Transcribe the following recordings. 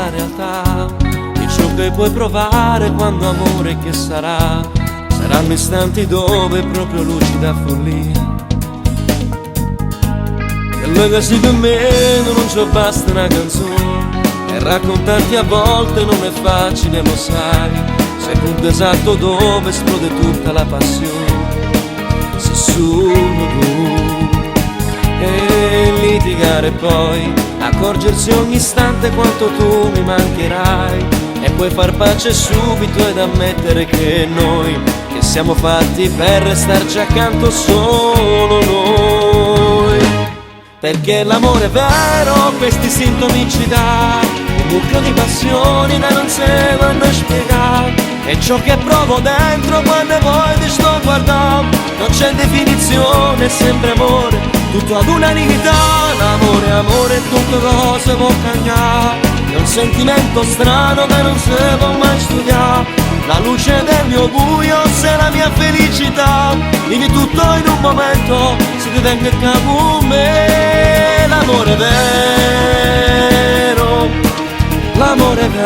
la realtà di ciò che puoi provare quando amore che sarà. Saranno istanti dove proprio lucida follia. E lui che si per me non ci basta una canzone, e raccontarti a volte non è facile, lo sai. Sei il punto esatto dove esplode tutta la passione. Se solo tu e litigare poi, accorgersi ogni istante quanto tu mi mancherai, e puoi far pace subito ed ammettere che noi, che siamo fatti per restarci accanto solo noi. Perché l'amore vero questi sintomi ci dà, un mucchio di passioni da non si vanno a spiegare, e ciò che provo dentro quando poi ti sto guardando. Non c'è definizione, è sempre amore, tutto ad unanimità. L'amore, amore, tutte cose può cambiare, è un sentimento strano che non si può mai studiare. La luce del mio buio, sei la mia felicità, vivi tutto in un momento, se ti venga a capo me. L'amore vero, l'amore vero.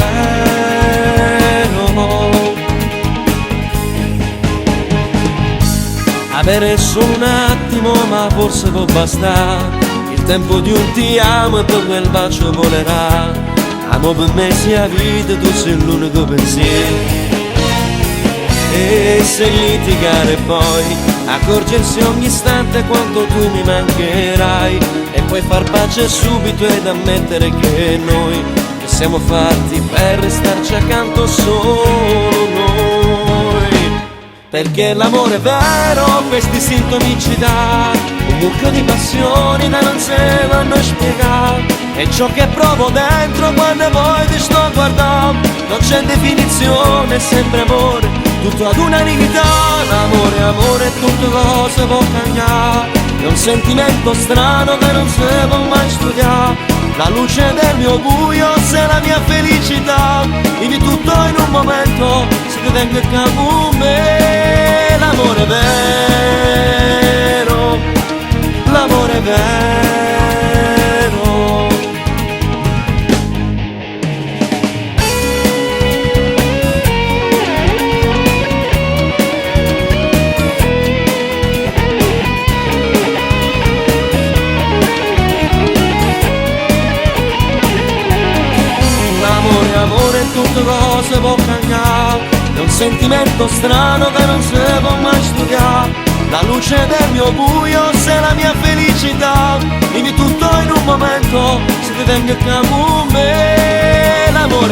Avere solo un attimo, ma forse può bastare, il tempo di un ti amo e poi quel bacio volerà. Amo per me sia vita, tu sei l'unico pensiero. E se litigare poi, accorgersi ogni istante quanto tu mi mancherai, e poi far pace subito ed ammettere che noi, che siamo fatti per restarci accanto solo noi. Perché l'amore vero questi sintomi ci dà, un mucchio di passioni da non si vanno a spiegare, e ciò che provo dentro quando poi ti sto guardando. Non c'è definizione, è sempre amore, tutto ad unanimità. L'amore, amore, tutte cose può cambiare, è un sentimento strano che non si può mai studiare. La luce del mio buio, sei la mia felicità, vivi tutto in un momento, se ti venga a capo me. L'amore vero, l'amore vero. Amore, tutte cose può cambiare, è un sentimento strano che non si può mai studiare. La luce del mio buio, sei la mia felicità, vivi tutto in un momento, se ti venga a capo me. L'amore